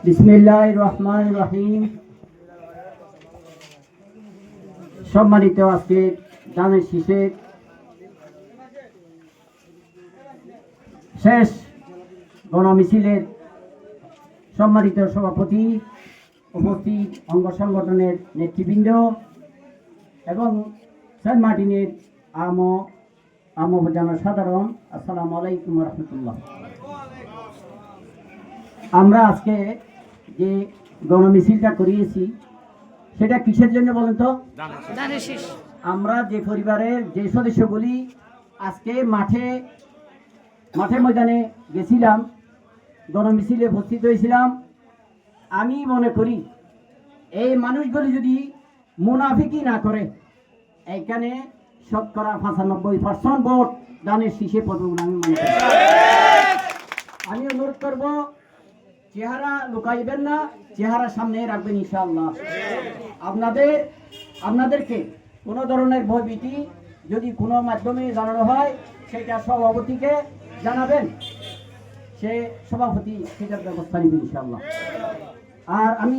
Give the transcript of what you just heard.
বিসমিল্লাহির রহমানির রহিম। সম্মানিত আজকে দানের শীষে শেষ গণমিছিলের সম্মানিত সভাপতি, উপস্থিত অঙ্গ সংগঠনের নেতৃবৃন্দ এবং সেন্ট মার্টিনের জনসাধারণ, আসসালামু আলাইকুম রহমতুল্লাহ। আমরা আজকে যে গণমিছিলটা করিয়েছি সেটা কিসের জন্য বলেন তো? আমরা যে পরিবারের যে সদস্যগুলি আজকে মাঠে ময়দানে গেছিলাম, গণমিছিলে উপস্থিত হয়েছিলাম, আমি মনে করি এই মানুষগুলি যদি মুনাফিকি না করে এইখানে শতকরা 95% ভোট দানের শীষে পড়বে বলে আমি মনে করি। আমি অনুরোধ করব, চেহারা লুকাইবেন না, চেহারা সামনে রাখবেন ইনশাআল্লাহ। আপনাদেরকে কোনো ধরনের ভয়ভীতি যদি কোনো মাধ্যমে জানানো হয় সেটা সভাপতিকে জানাবেন, সে সভাপতি সেটার ব্যবস্থা নেবেন ইনশাআল্লাহ। আর আমি